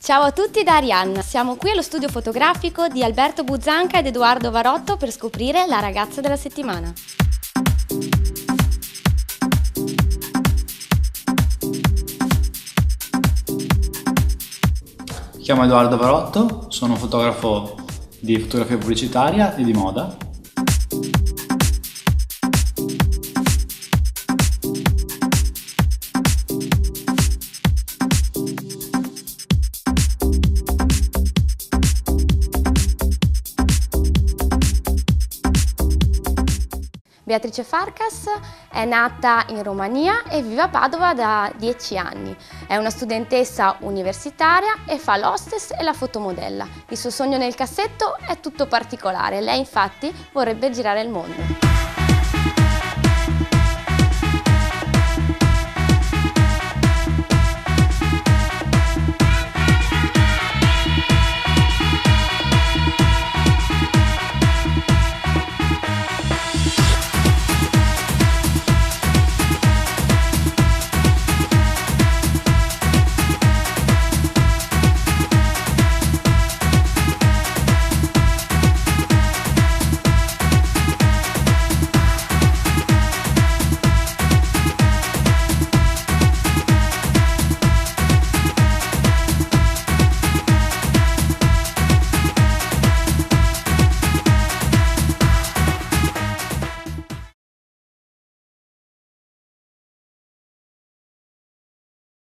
Ciao a tutti da Arianna, siamo qui allo studio fotografico di Alberto Buzzanca ed Edoardo Varotto per scoprire la ragazza della settimana. Mi chiamo Edoardo Varotto, sono un fotografo di fotografia pubblicitaria e di moda. Beatrice Farkas è nata in Romania e vive a Padova da 10 anni. È una studentessa universitaria e fa l'hostess e la fotomodella. Il suo sogno nel cassetto è tutto particolare, lei infatti vorrebbe girare il mondo.